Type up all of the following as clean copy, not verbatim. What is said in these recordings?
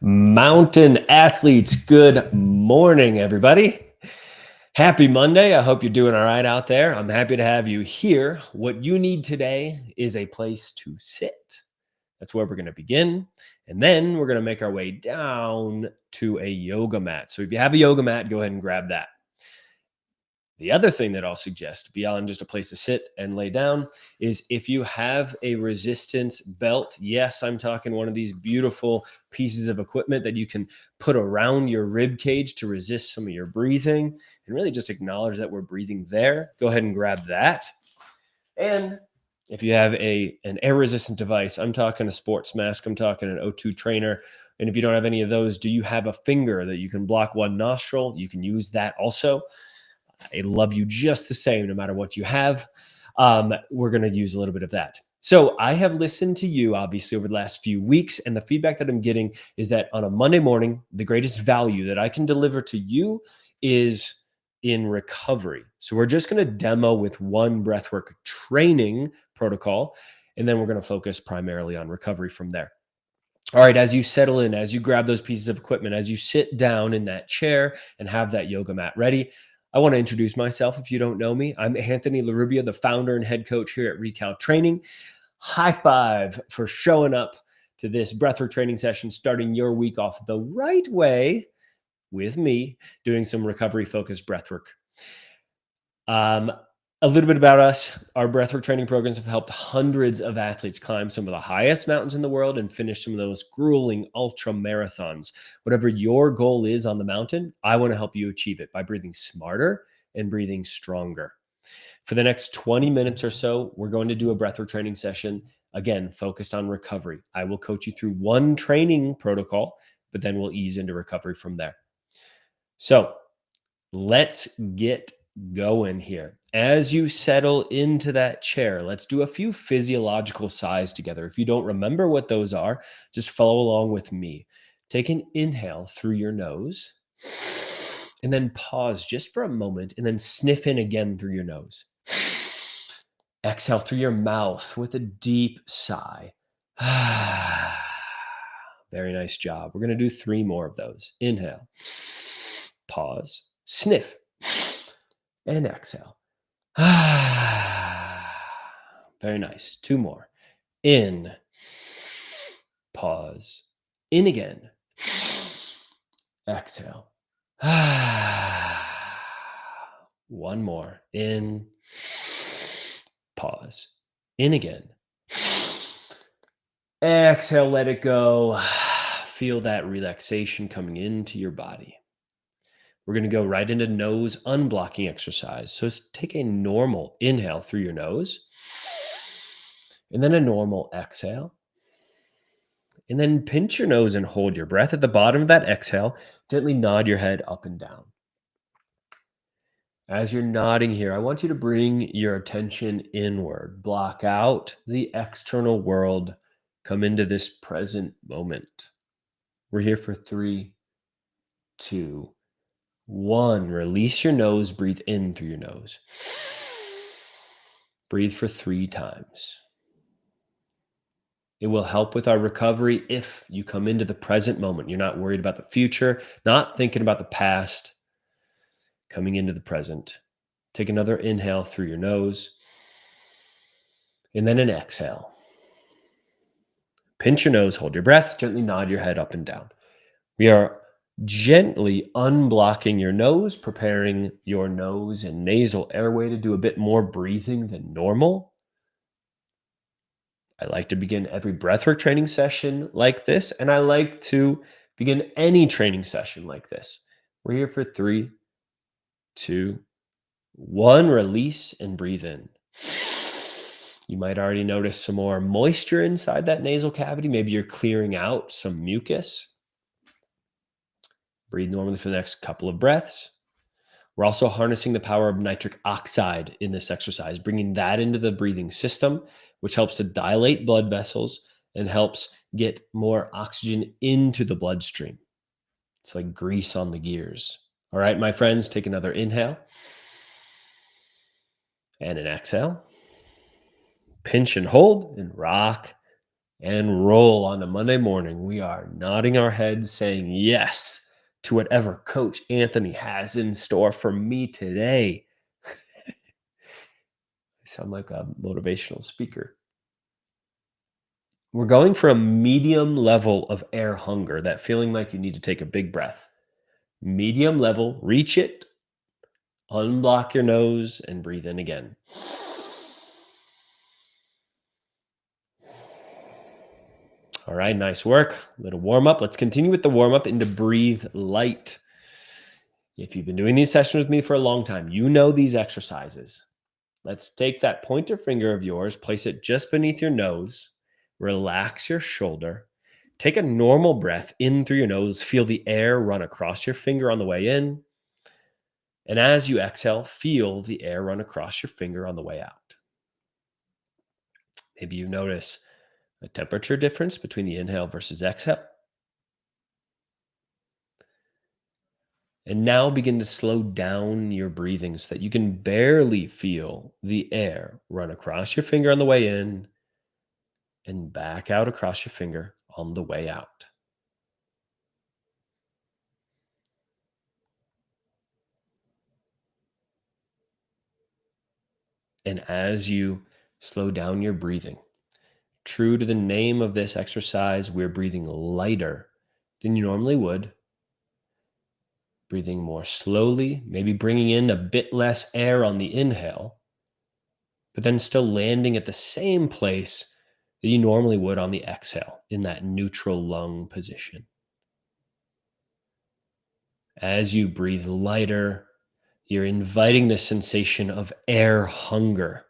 Mountain athletes, good morning, everybody. Happy Monday. I hope you're doing all right out there. I'm happy to have you here. What you need today is a place to sit. That's where we're going to begin. And then we're going to make our way down to a yoga mat. So if you have a yoga mat, go ahead and grab that. The other thing that I'll suggest beyond just a place to sit and lay down is if you have a resistance belt. Yes, I'm talking one of these beautiful pieces of equipment that you can put around your rib cage to resist some of your breathing and really just acknowledge that we're breathing there. Go ahead and grab that. And if you have an air resistant device, I'm talking a sports mask, I'm talking an O2 trainer. And if you don't have any of those, do you have a finger that you can block one nostril? You can use that also. I love you just the same, no matter what you have. We're going to use a little bit of that. So I have listened to you, obviously, over the last few weeks, and the feedback that I'm getting is that on a Monday morning, the greatest value that I can deliver to you is in recovery. So we're just going to demo with one breathwork training protocol, and then we're going to focus primarily on recovery from there. All right, as you settle in, as you grab those pieces of equipment, as you sit down in that chair and have that yoga mat ready, I want to introduce myself if you don't know me. I'm Anthony LaRubia, the founder and head coach here at Recal Training. High five for showing up to this breathwork training session, starting your week off the right way with me, doing some recovery-focused breathwork. A little bit about us. Our breathwork training programs have helped hundreds of athletes climb some of the highest mountains in the world and finish some of those grueling ultra marathons. Whatever your goal is on the mountain, I want to help you achieve it by breathing smarter and breathing stronger. For the next 20 minutes or so, we're going to do a breathwork training session, again, focused on recovery. I will coach you through one training protocol, but then we'll ease into recovery from there. So let's get going here. As you settle into that chair, let's do a few physiological sighs together. If you don't remember what those are, just follow along with me. Take an inhale through your nose and then pause just for a moment and then sniff in again through your nose. Exhale through your mouth with a deep sigh. Very nice job. We're going to do 3 more of those. Inhale, pause, sniff, and exhale. Very nice. 2 more. In, pause, in again, exhale. 1 more. In, pause, in again. Exhale, let it go. Feel that relaxation coming into your body. We're going to go right into nose unblocking exercise. So take a normal inhale through your nose and then a normal exhale. And then pinch your nose and hold your breath at the bottom of that exhale. Gently nod your head up and down. As you're nodding here, I want you to bring your attention inward. Block out the external world. Come into this present moment. We're here for 3, 2, 1. Release your nose. Breathe in through your nose. Breathe for 3 times. It will help with our recovery if you come into the present moment. You're not worried about the future, not thinking about the past, coming into the present. Take another inhale through your nose and then an exhale. Pinch your nose, hold your breath, gently nod your head up and down. We are gently unblocking your nose, preparing your nose and nasal airway to do a bit more breathing than normal. I like to begin every breathwork training session like this, and I like to begin any training session like this. We're here for 3, 2, 1. Release and breathe in. You might already notice some more moisture inside that nasal cavity. Maybe you're clearing out some mucus. Breathe normally for the next couple of breaths. We're also harnessing the power of nitric oxide in this exercise, bringing that into the breathing system, which helps to dilate blood vessels and helps get more oxygen into the bloodstream. It's like grease on the gears. All right, my friends, take another inhale and an exhale. Pinch and hold and rock and roll on a Monday morning. We are nodding our heads, saying yes to whatever Coach Anthony has in store for me today. I sound like a motivational speaker. We're going for a medium level of air hunger, that feeling like you need to take a big breath. Medium level, reach it, unblock your nose, and breathe in again. All right, nice work. Little warm up. Let's continue with the warm up into breathe light. If you've been doing these sessions with me for a long time, you know these exercises. Let's take that pointer finger of yours, place it just beneath your nose, relax your shoulder, take a normal breath in through your nose, feel the air run across your finger on the way in. And as you exhale, feel the air run across your finger on the way out. Maybe you notice a temperature difference between the inhale versus exhale. And now begin to slow down your breathing so that you can barely feel the air run across your finger on the way in and back out across your finger on the way out. And as you slow down your breathing, true to the name of this exercise, we're breathing lighter than you normally would, breathing more slowly, maybe bringing in a bit less air on the inhale, but then still landing at the same place that you normally would on the exhale in that neutral lung position. As you breathe lighter, you're inviting the sensation of air hunger,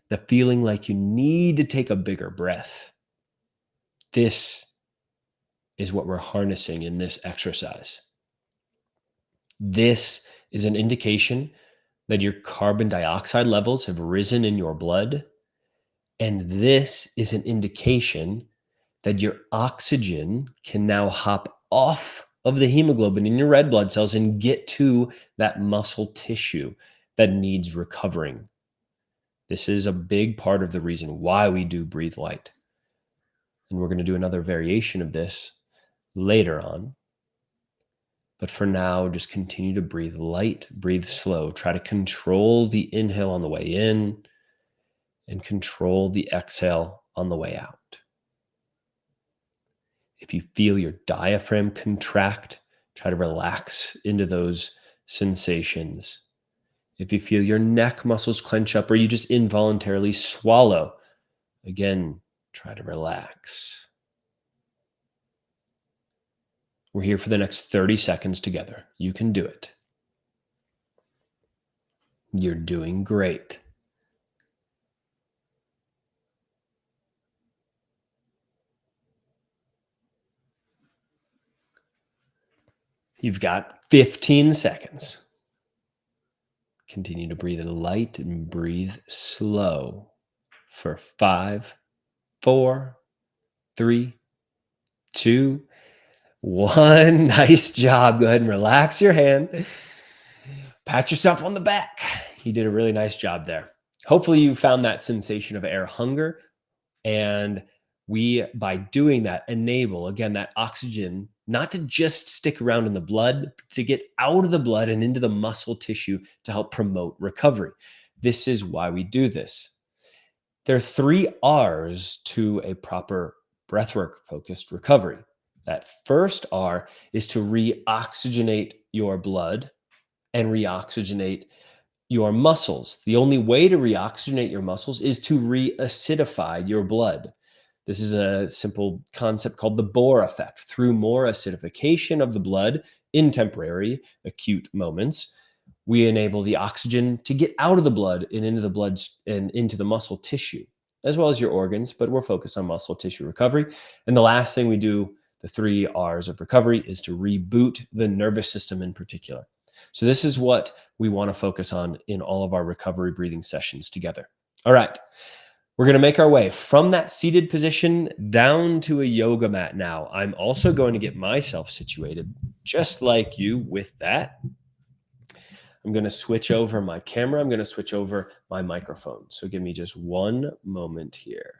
the feeling like you need to take a bigger breath. This is what we're harnessing in this exercise. This is an indication that your carbon dioxide levels have risen in your blood. And this is an indication that your oxygen can now hop off of the hemoglobin in your red blood cells and get to that muscle tissue that needs recovering. This is a big part of the reason why we do breathe light. And we're going to do another variation of this later on. But for now, just continue to breathe light, breathe slow. Try to control the inhale on the way in and control the exhale on the way out. If you feel your diaphragm contract, try to relax into those sensations. If you feel your neck muscles clench up or you just involuntarily swallow, again, try to relax. We're here for the next 30 seconds together. You can do it. You're doing great. You've got 15 seconds. Continue to breathe light and breathe slow for 5, 4, 3, 2, 1. Nice job. Go ahead and relax your hand. Pat yourself on the back. You did a really nice job there. Hopefully you found that sensation of air hunger. And we, by doing that, enable, again, that oxygen not to just stick around in the blood, but to get out of the blood and into the muscle tissue to help promote recovery. This is why we do this. There are 3 R's to a proper breathwork focused recovery. That first R is to reoxygenate your blood and reoxygenate your muscles. The only way to reoxygenate your muscles is to reacidify your blood. This is a simple concept called the Bohr effect. Through more acidification of the blood in temporary acute moments, we enable the oxygen to get out of the blood and into the blood and into the muscle tissue, as well as your organs, but we're focused on muscle tissue recovery. And the last thing we do, the 3 R's of recovery, is to reboot the nervous system in particular. So this is what we want to focus on in all of our recovery breathing sessions together. All right. We're going to make our way from that seated position down to a yoga mat now. I'm also going to get myself situated just like you with that. I'm going to switch over my camera. I'm going to switch over my microphone. So give me just one moment here.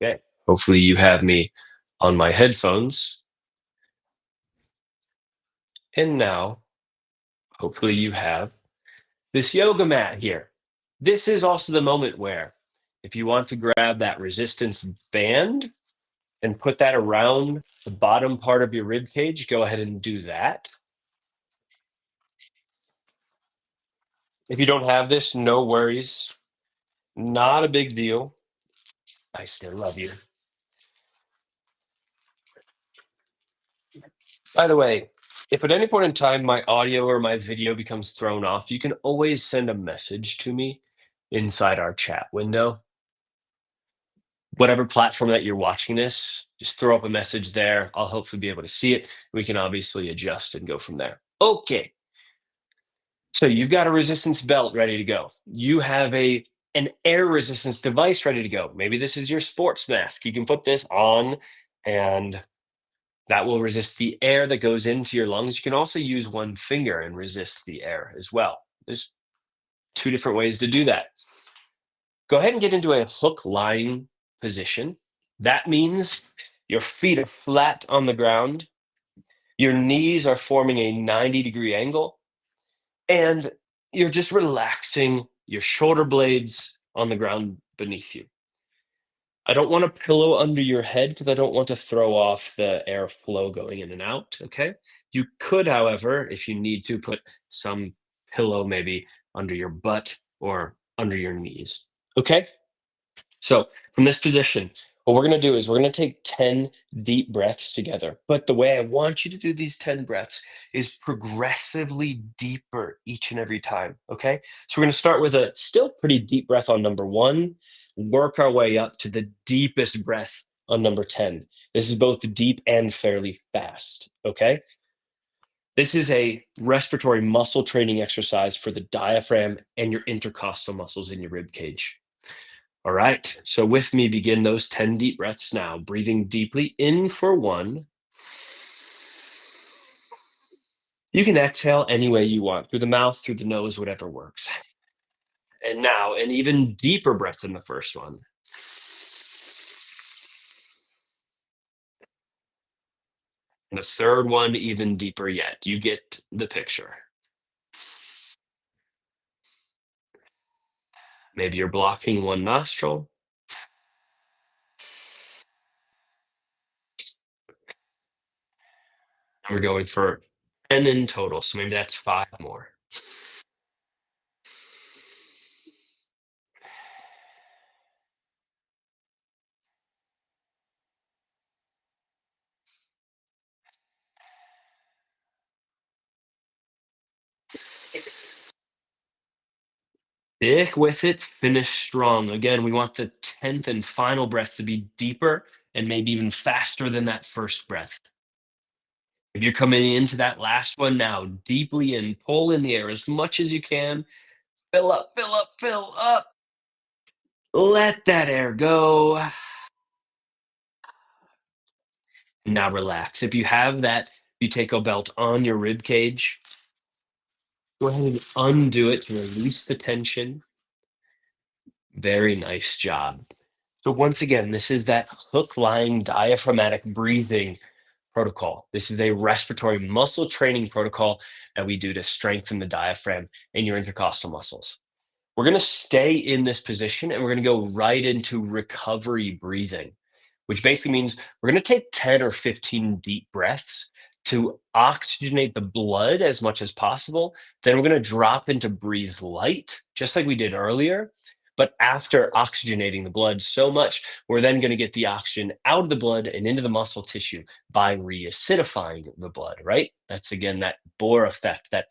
Okay. Hopefully you have me on my headphones. And now, hopefully you have this yoga mat here. This is also the moment where if you want to grab that resistance band and put that around the bottom part of your rib cage, go ahead and do that. If you don't have this, no worries. Not a big deal. I still love you. By the way, if at any point in time my audio or my video becomes thrown off, you can always send a message to me inside our chat window. Whatever platform that you're watching this, just throw up a message there. I'll hopefully be able to see it. We can obviously adjust and go from there. Okay. So you've got a resistance belt ready to go. You have an air resistance device ready to go. Maybe this is your sports mask. You can put this on and that will resist the air that goes into your lungs. You can also use one finger and resist the air as well. There's two different ways to do that. Go ahead and get into a hook lying position. That means your feet are flat on the ground, your knees are forming a 90-degree angle, and you're just relaxing your shoulder blades on the ground beneath you. I don't want a pillow under your head because I don't want to throw off the airflow going in and out. Okay. You could, however, if you need to, put some pillow maybe under your butt or under your knees. Okay. So from this position, what we're going to do is we're going to take 10 deep breaths together. But the way I want you to do these 10 breaths is progressively deeper each and every time. Okay. So we're going to start with a still pretty deep breath on number one, work our way up to the deepest breath on number 10. This is both deep and fairly fast. Okay. This is a respiratory muscle training exercise for the diaphragm and your intercostal muscles in your rib cage. All right. So with me, begin those 10 deep breaths now, breathing deeply in for one. You can exhale any way you want, through the mouth, through the nose, whatever works. And now an even deeper breath than the first one. And the third one, even deeper yet. You get the picture. Maybe you're blocking one nostril. And we're going for 10 in total. So maybe that's five more. Stick with it, finish strong. Again, we want the 10th and final breath to be deeper and maybe even faster than that first breath. If you're coming into that last one now, deeply in, pull in the air as much as you can. Fill up, fill up, fill up. Let that air go. Now relax. If you have that buteyko belt on your rib cage, go ahead and undo it to release the tension. Very nice job. So once again, this is that hook lying diaphragmatic breathing protocol. This is a respiratory muscle training protocol that we do to strengthen the diaphragm and your intercostal muscles. We're going to stay in this position and we're going to go right into recovery breathing, which basically means we're going to take 10 or 15 deep breaths to oxygenate the blood as much as possible. Then we're going to drop into breathe light, just like we did earlier. But after oxygenating the blood so much, we're then going to get the oxygen out of the blood and into the muscle tissue by reacidifying the blood, right? That's again that Bohr effect, that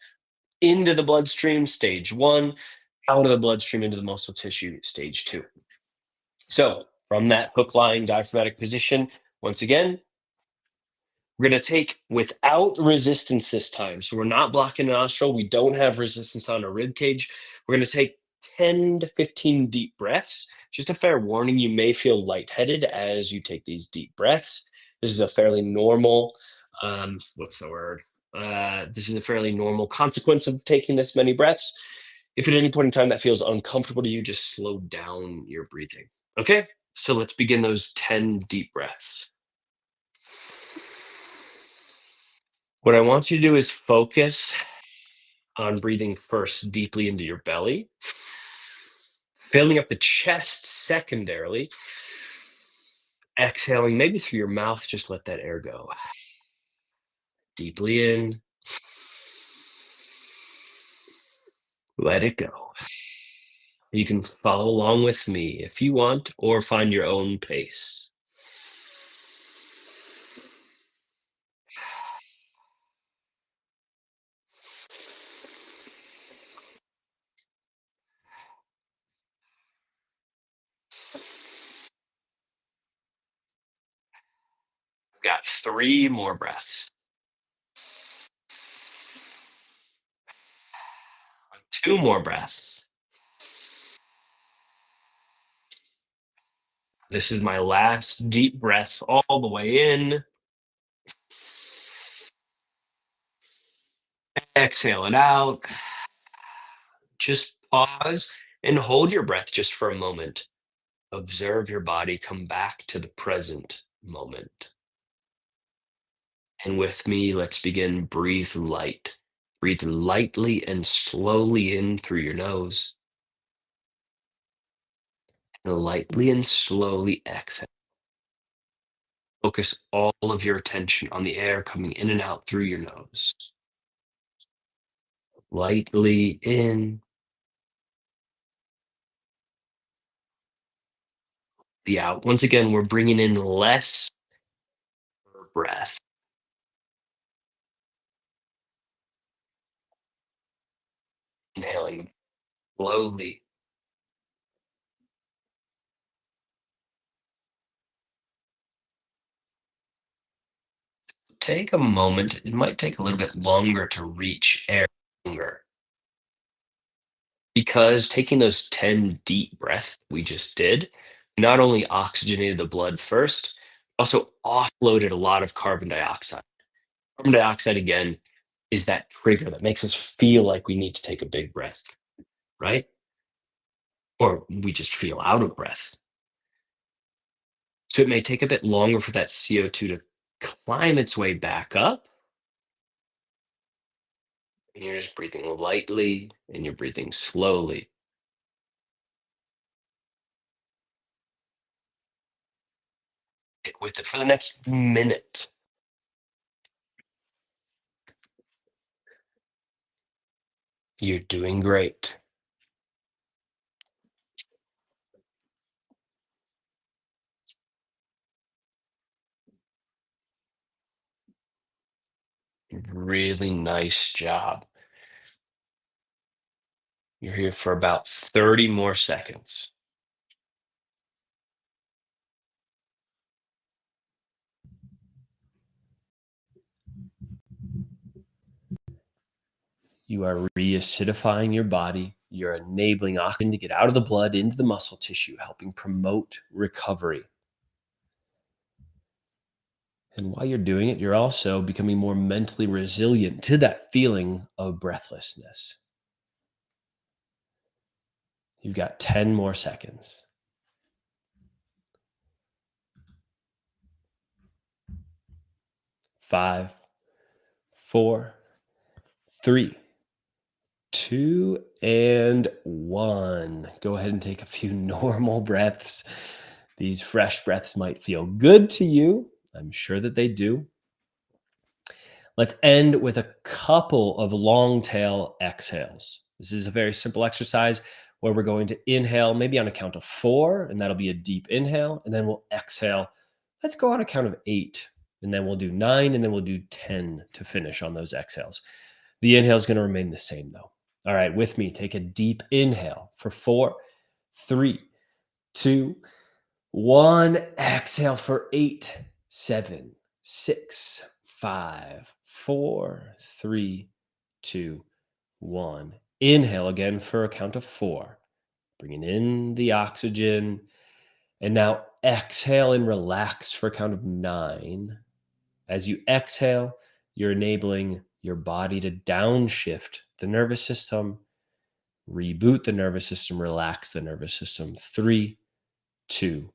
into the bloodstream, stage one, out of the bloodstream into the muscle tissue, stage two. So from that hook lying diaphragmatic position, once again, we're going to take without resistance this time. So we're not blocking the nostril. We don't have resistance on our rib cage. We're going to take 10 to 15 deep breaths. Just a fair warning, you may feel lightheaded as you take these deep breaths. This is a fairly normal, what's the word? This is a fairly normal consequence of taking this many breaths. If at any point in time that feels uncomfortable to you, just slow down your breathing. Okay, so let's begin those 10 deep breaths. What I want you to do is focus on breathing first deeply into your belly, filling up the chest secondarily, exhaling maybe through your mouth, just let that air go. Deeply in, let it go. You can follow along with me if you want, or find your own pace. Got 3 more breaths. 2 more breaths. This is my last deep breath all the way in. Exhale it out. Just pause and hold your breath just for a moment. Observe your body come back to the present moment. And with me, let's begin. Breathe light. Breathe lightly and slowly in through your nose, and lightly and slowly exhale. Focus all of your attention on the air coming in and out through your nose. Lightly in, the out. Once again, we're bringing in less per breath. Inhaling slowly. Take a moment. It might take a little bit longer to reach air longer, because taking those 10 deep breaths we just did not only oxygenated the blood first, also offloaded a lot of carbon dioxide. Carbon dioxide, again, is that trigger that makes us feel like we need to take a big breath, right? Or we just feel out of breath. So it may take a bit longer for that CO2 to climb its way back up. And you're just breathing lightly and you're breathing slowly. Stick with it for the next minute. You're doing great. Really nice job. You're here for about 30 more seconds. You are reacidifying your body. You're enabling oxygen to get out of the blood into the muscle tissue, helping promote recovery. And while you're doing it, you're also becoming more mentally resilient to that feeling of breathlessness. You've got 10 more seconds. 5, 4, 3, 2, and 1. Go ahead and take a few normal breaths. These fresh breaths might feel good to you. I'm sure that they do. Let's end with a couple of long tail exhales. This is a very simple exercise where we're going to inhale maybe on a count of 4, and that'll be a deep inhale. And then we'll exhale. Let's go on a count of 8, and then we'll do 9, and then we'll do 10 to finish on those exhales. The inhale is going to remain the same though. All right, with me, take a deep inhale for 4, 3, 2, 1. Exhale for 8, 7, 6, 5, 4, 3, 2, 1. Inhale again for a count of 4. Bringing in the oxygen. And now exhale and relax for a count of 9. As you exhale, you're enabling your body to downshift the nervous system Reboot the nervous system, relax the nervous system. 3, 2,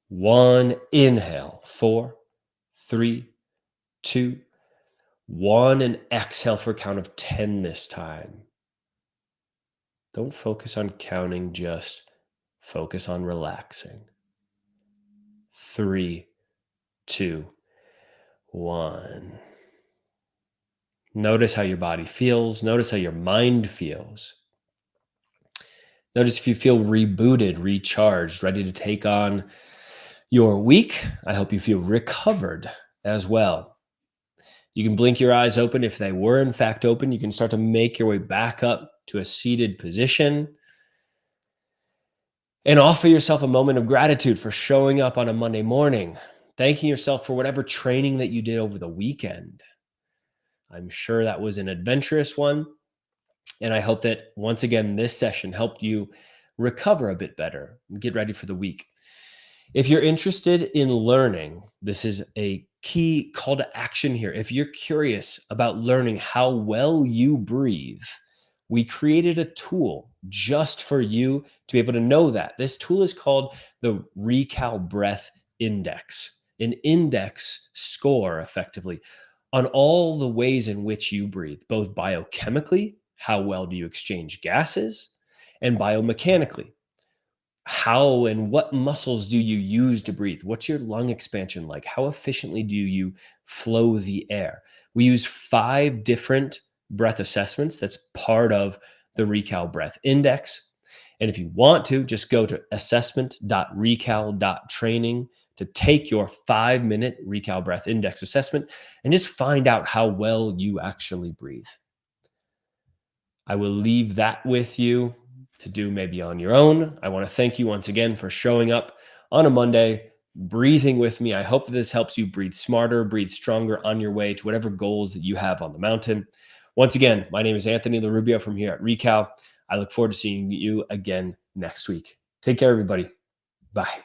1. Inhale. 4, 3, 2, 1. And exhale for a count of 10 this time. Don't focus on counting, just focus on relaxing. 3, 2, 1. Notice how your body feels. Notice how your mind feels. Notice if you feel rebooted, recharged, ready to take on your week. I hope you feel recovered as well. You can blink your eyes open if they were in fact open. You can start to make your way back up to a seated position and offer yourself a moment of gratitude for showing up on a Monday morning, thanking yourself for whatever training that you did over the weekend. I'm sure that was an adventurous one. And I hope that once again, this session helped you recover a bit better and get ready for the week. If you're interested in learning, this is a key call to action here. If you're curious about learning how well you breathe, we created a tool just for you to be able to know that. This tool is called the Recal Breath Index, an index score effectively on all the ways in which you breathe, both biochemically, how well do you exchange gases, and biomechanically, how and what muscles do you use to breathe? What's your lung expansion like? How efficiently do you flow the air? We use 5 different breath assessments. That's part of the Recal Breath Index. And if you want to, just go to assessment.recal.training to take your 5-minute Recal Breath Index assessment and just find out how well you actually breathe. I will leave that with you to do maybe on your own. I want to thank you once again for showing up on a Monday, breathing with me. I hope that this helps you breathe smarter, breathe stronger on your way to whatever goals that you have on the mountain. Once again, my name is Anthony LaRubio from here at Recal. I look forward to seeing you again next week. Take care, everybody. Bye.